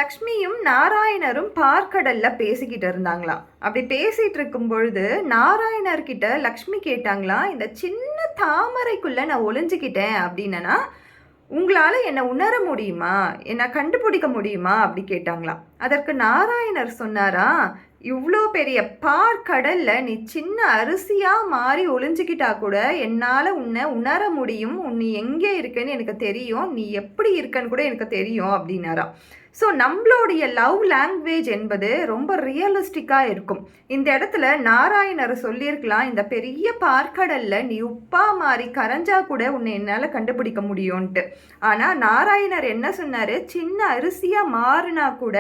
லக்ஷ்மியும் நாராயணரும் பார்க்கடல்ல பேசிக்கிட்டு இருந்தாங்களாம். அப்படி பேசிட்டு இருக்கும் பொழுது நாராயணர்கிட்ட லக்ஷ்மி கேட்டாங்களாம், இந்த சின்ன தாமரைக்குள்ள நான் ஒளிஞ்சுக்கிட்டேன் அப்படின்னா உங்களால் என்னை உணர முடியுமா, என்னை கண்டுபிடிக்க முடியுமா அப்படி கேட்டாங்களாம். அதற்கு நாராயணர் சொன்னாரா, இவ்வளோ பெரிய பார்க்கடல்ல நீ சின்ன அரிசியாக மாறி ஒளிஞ்சிக்கிட்டா கூட என்னால் உன்னை உணர முடியும், நீ எங்கே இருக்கன்னு எனக்கு தெரியும், நீ எப்படி இருக்கன்னு கூட எனக்கு தெரியும் அப்படின்னாராம். ஸோ நம்மளுடைய லவ் லாங்குவேஜ் என்பது ரொம்ப ரியலிஸ்டிக்காக இருக்கும். இந்த இடத்துல நாராயணர் சொல்லியிருக்கலாம், இந்த பெரிய பார்க்கடலில் நீ உப்பா மாறி கரைஞ்சா கூட உன்னை என்னால் கண்டுபிடிக்க முடியும்ன்ட்டு. ஆனால் நாராயணர் என்ன சொன்னார், சின்ன அரிசியாக மாறினா கூட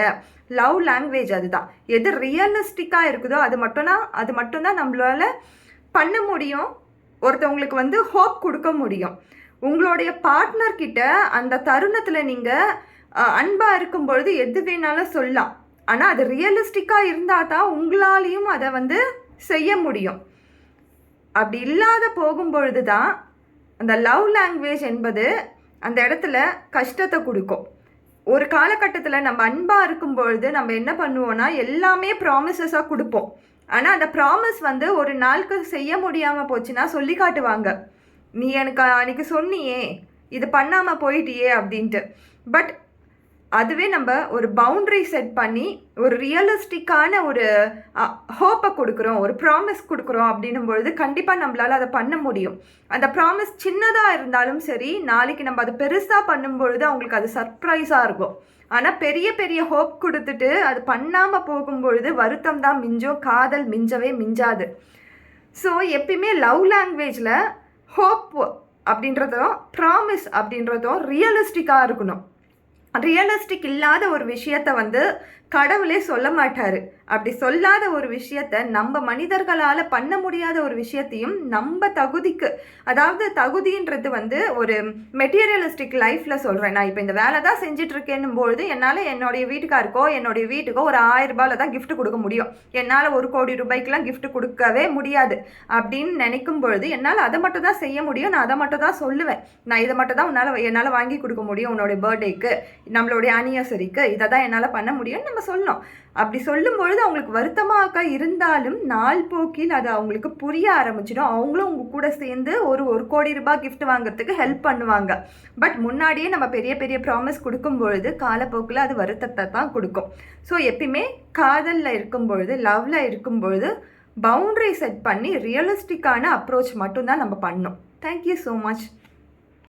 லவ் லாங்குவேஜ் அதுதான். எது ரியலிஸ்டிக்காக இருக்குதோ அது மட்டும்தான் நம்மளால பண்ண முடியும். ஒருத்தவங்களுக்கு ஹோப் கொடுக்க முடியும். உங்களுடைய பார்ட்னர்கிட்ட அந்த தருணத்தில் நீங்கள் அன்பாக இருக்கும் பொழுது எது வேணாலும் சொல்லலாம். ஆனால் அது ரியலிஸ்டிக்காக இருந்தால் தான் உங்களாலையும் அதை செய்ய முடியும். அப்படி இல்லாத போகும்பொழுது தான் அந்த லவ் லாங்குவேஜ் என்பது அந்த இடத்துல கஷ்டத்தை கொடுக்கும். ஒரு காலகட்டத்தில் நம்ம அன்பாக இருக்கும் பொழுது நம்ம என்ன பண்ணுவோன்னா எல்லாமே ப்ராமிசஸாக கொடுப்போம். ஆனால் அந்த ப்ராமிஸ் ஒரு நாளுக்கு செய்ய முடியாமல் போச்சுன்னா சொல்லி காட்டுவாங்க, நீ எனக்கு அன்றைக்கி சொன்னியே, இது பண்ணாமல் போயிட்டியே அப்படின்ட்டு. பட் அதுவே நம்ம ஒரு பவுண்ட்ரி செட் பண்ணி ஒரு ரியலிஸ்டிக்கான ஒரு ஹோப்பை கொடுக்குறோம், ஒரு ப்ராமிஸ் கொடுக்குறோம் அப்படின்னும் பொழுது கண்டிப்பாக நம்மளால் அதை பண்ண முடியும். அந்த ப்ராமிஸ் சின்னதாக இருந்தாலும் சரி, நாளைக்கு நம்ம அதை பெருசாக பண்ணும் பொழுது அவங்களுக்கு அது சர்ப்ரைஸாக இருக்கும். ஆனால் பெரிய பெரிய ஹோப் கொடுத்துட்டு அது பண்ணாமல் போகும்பொழுது வருத்தம் தான் மிஞ்சும், காதல் மிஞ்சவே மிஞ்சாது. ஸோ எப்பயுமே லவ் லாங்குவேஜில் ஹோப் அப்படின்றதும் ப்ராமிஸ் அப்படின்றதும் ரியலிஸ்டிக்காக இருக்கணும். ரியலிஸ்டிக் இல்லாத ஒரு விஷயத்தை கடவுளே சொல்ல மாட்டார். அப்படி சொல்லாத ஒரு விஷயத்த நம்ம மனிதர்களால் பண்ண முடியாத ஒரு விஷயத்தையும் நம்ம தகுதிக்கு, அதாவது தகுதின்றது ஒரு மெட்டீரியலிஸ்டிக் லைஃப்பில் சொல்கிறேன். நான் இப்போ இந்த வேலை தான் செஞ்சிட்ருக்கேன்னும் பொழுது என்னால் என்னுடைய வீட்டுக்காருக்கோ என்னுடைய வீட்டுக்கோ ஒரு 1000 ரூபாயில் தான் கிஃப்ட் கொடுக்க முடியும். என்னால் 1 கோடி ரூபாய்க்கெலாம் கிஃப்ட் கொடுக்கவே முடியாது அப்படின்னு நினைக்கும் பொழுது என்னால் அதை மட்டும் தான் செய்ய முடியும். நான் அதை மட்டும் தான் சொல்லுவேன், நான் இதை மட்டும் தான் என்னால் வாங்கி கொடுக்க முடியும், உன்னோடைய பர்த்டேக்கு, நம்மளுடைய அனிவர்சரிக்கு, இதை தான் என்னால் பண்ண முடியும்னு நம்ம சொல்லணும். அப்படி சொல்லும் பொழுது அவங்களுக்கு வருத்தமாக இருந்தாலும் நாள் போக்கில் அது அவங்களுக்கு புரிய ஆரம்பிச்சிடும். அவங்களும் உங்க கூட சேர்ந்து ஒரு 1 கோடி ரூபாய் கிஃப்ட் வாங்குறதுக்கு ஹெல்ப் பண்ணுவாங்க. பட் முன்னாடியே நம்ம பெரிய பெரிய ப்ராமிஸ் கொடுக்கும் பொழுது காலப்போக்கில் அது வருத்தத்தை தான் கொடுக்கும். ஸோ எப்பயுமே காதலில் இருக்கும் பொழுது, லவ்வில் இருக்கும் பொழுது பவுண்ட்ரி செட் பண்ணி ரியலிஸ்டிக்கான அப்ரோச் மட்டும்தான் நம்ம பண்ணணும். Thank you so much.